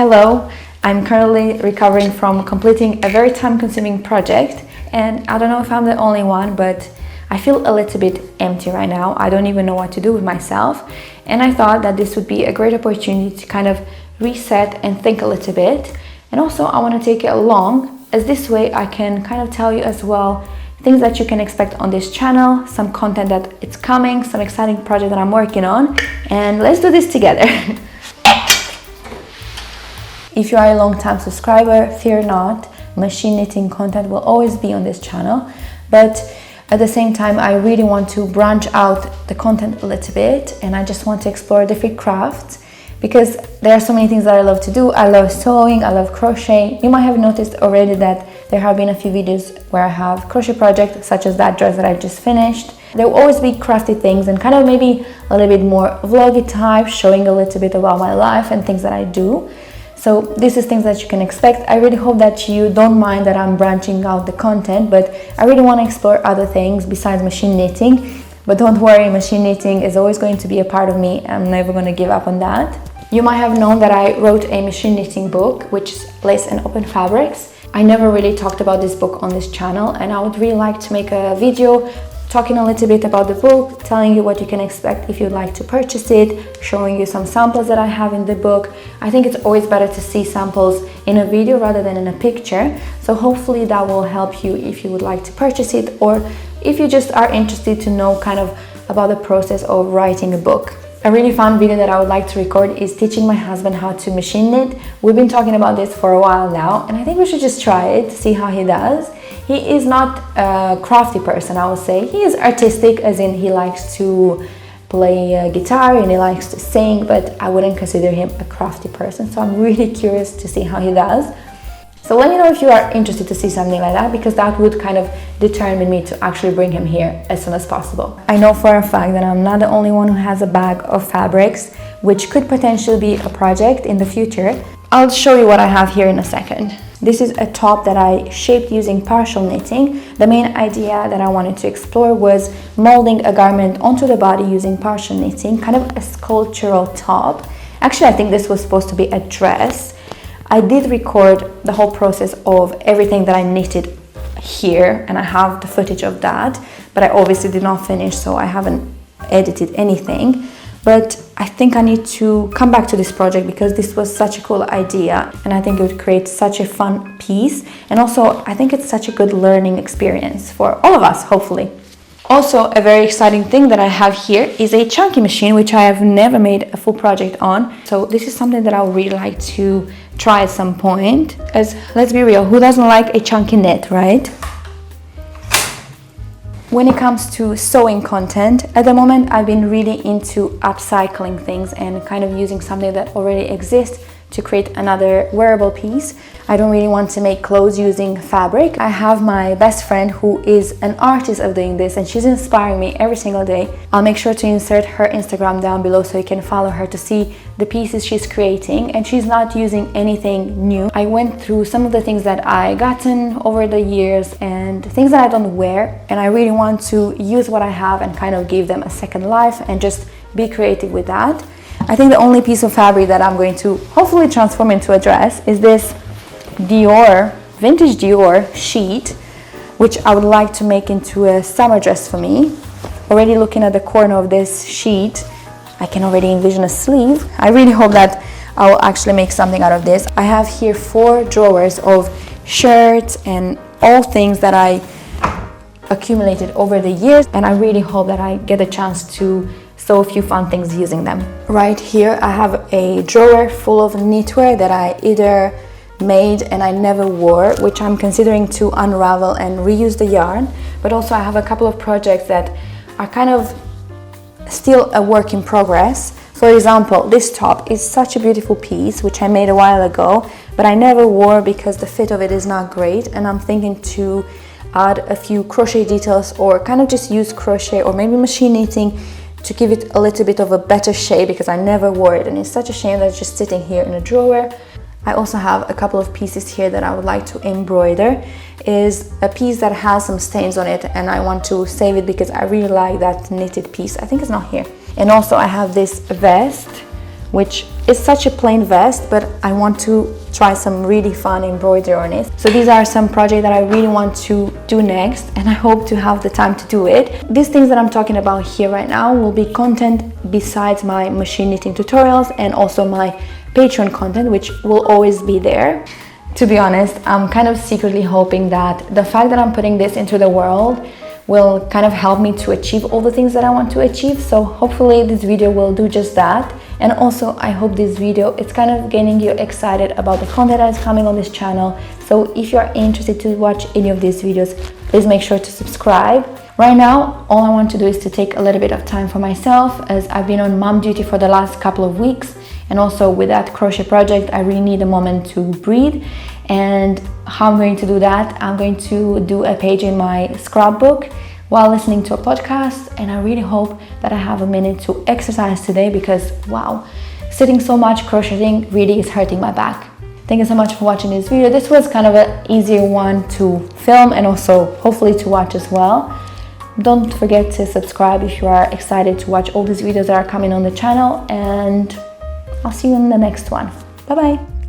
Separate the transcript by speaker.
Speaker 1: Hello, I'm currently recovering from completing a very time-consuming project, and I don't know if I'm the only one, but I feel a little bit empty right now. I don't even know what to do with myself, and I thought that this would be a great opportunity to kind of reset and think a little bit. And also I want to take it along, as this way I can kind of tell you as well things that you can expect on this channel, some content that it's coming, some exciting project that I'm working on, and let's do this together. If you are a long-time subscriber, fear not, machine knitting content will always be on this channel, but at the same time I really want to branch out the content a little bit, and I just want to explore different crafts because there are so many things that I love to do. I love sewing, I love crochet. You might have noticed already that there have been a few videos where I have crochet projects such as that dress that I just finished. There will always be crafty things and kind of maybe a little bit more vloggy type, showing a little bit about my life and things that I do. So this is things that you can expect. I really hope that you don't mind that I'm branching out the content, but I really want to explore other things besides machine knitting. But don't worry, machine knitting is always going to be a part of me. I'm never going to give up on that. You might have known that I wrote a machine knitting book, which is Lace and Open Fabrics. I never really talked about this book on this channel, and I would really like to make a video talking a little bit about the book, telling you what you can expect if you'd like to purchase it, showing you some samples that I have in the book. I think it's always better to see samples in a video rather than in a picture. So hopefully that will help you if you would like to purchase it, or if you just are interested to know kind of about the process of writing a book. A really fun video that I would like to record is teaching my husband how to machine knit. We've been talking about this for a while now, and I think we should just try it, see how he does. He is not a crafty person, I would say. He is artistic, as in he likes to play guitar and he likes to sing, but I wouldn't consider him a crafty person. So I'm really curious to see how he does. So let me know if you are interested to see something like that, because that would kind of determine me to actually bring him here as soon as possible. I know for a fact that I'm not the only one who has a bag of fabrics, which could potentially be a project in the future. I'll show you what I have here in a second. This is a top that I shaped using partial knitting. The main idea that I wanted to explore was molding a garment onto the body using partial knitting, kind of a sculptural top. Actually, I think this was supposed to be a dress. I did record the whole process of everything that I knitted here, and I have the footage of that, but I obviously did not finish, so I haven't edited anything. But I think I need to come back to this project because this was such a cool idea, and I think it would create such a fun piece, and also I think it's such a good learning experience for all of us, hopefully. Also, a very exciting thing that I have here is a chunky machine, which I have never made a full project on. So this is something that I would really like to try at some point, as let's be real, who doesn't like a chunky knit, right? When it comes to sewing content, at the moment I've been really into upcycling things and kind of using something that already exists to create another wearable piece. I don't really want to make clothes using fabric. I have my best friend who is an artist of doing this, and she's inspiring me every single day. I'll make sure to insert her Instagram down below so you can follow her to see the pieces she's creating, and she's not using anything new. I went through some of the things that I gotten over the years and things that I don't wear, and I really want to use what I have and kind of give them a second life and just be creative with that. I think the only piece of fabric that I'm going to hopefully transform into a dress is this vintage Dior sheet, which I would like to make into a summer dress for me. Already looking at the corner of this sheet, I can already envision a sleeve. I really hope that I will actually make something out of this. I have here 4 drawers of shirts and all things that I accumulated over the years, and I really hope that I get a chance to sew a few fun things using them. Right here I have a drawer full of knitwear that I either made and I never wore, which I'm considering to unravel and reuse the yarn. But also I have a couple of projects that are kind of still a work in progress. For example, this top is such a beautiful piece which I made a while ago, but I never wore because the fit of it is not great, and I'm thinking to add a few crochet details or kind of just use crochet or maybe machine knitting to give it a little bit of a better shape, because I never wore it and it's such a shame that it's just sitting here in a drawer. I also have a couple of pieces here that I would like to embroider. Is a piece that has some stains on it and I want to save it because I really like that knitted piece. I think it's not here. And also I have this vest which is such a plain vest, but I want to try some really fun embroidery on it. So these are some projects that I really want to do next, and I hope to have the time to do it. These things that I'm talking about here right now will be content besides my machine knitting tutorials and also my Patreon content, which will always be there. To be honest, I'm kind of secretly hoping that the fact that I'm putting this into the world will kind of help me to achieve all the things that I want to achieve. So hopefully this video will do just that. And also I hope this video is kind of getting you excited about the content that is coming on this channel. So if you're interested to watch any of these videos, please make sure to subscribe. Right now, all I want to do is to take a little bit of time for myself, as I've been on mom duty for the last couple of weeks. And also with that crochet project, I really need a moment to breathe. And how I'm going to do that, I'm going to do a page in my scrapbook while listening to a podcast. And I really hope that I have a minute to exercise today, because wow, sitting so much crocheting really is hurting my back. Thank you so much for watching this video. This was kind of an easier one to film and also hopefully to watch as well. Don't forget to subscribe if you are excited to watch all these videos that are coming on the channel, and I'll see you in the next one. Bye bye.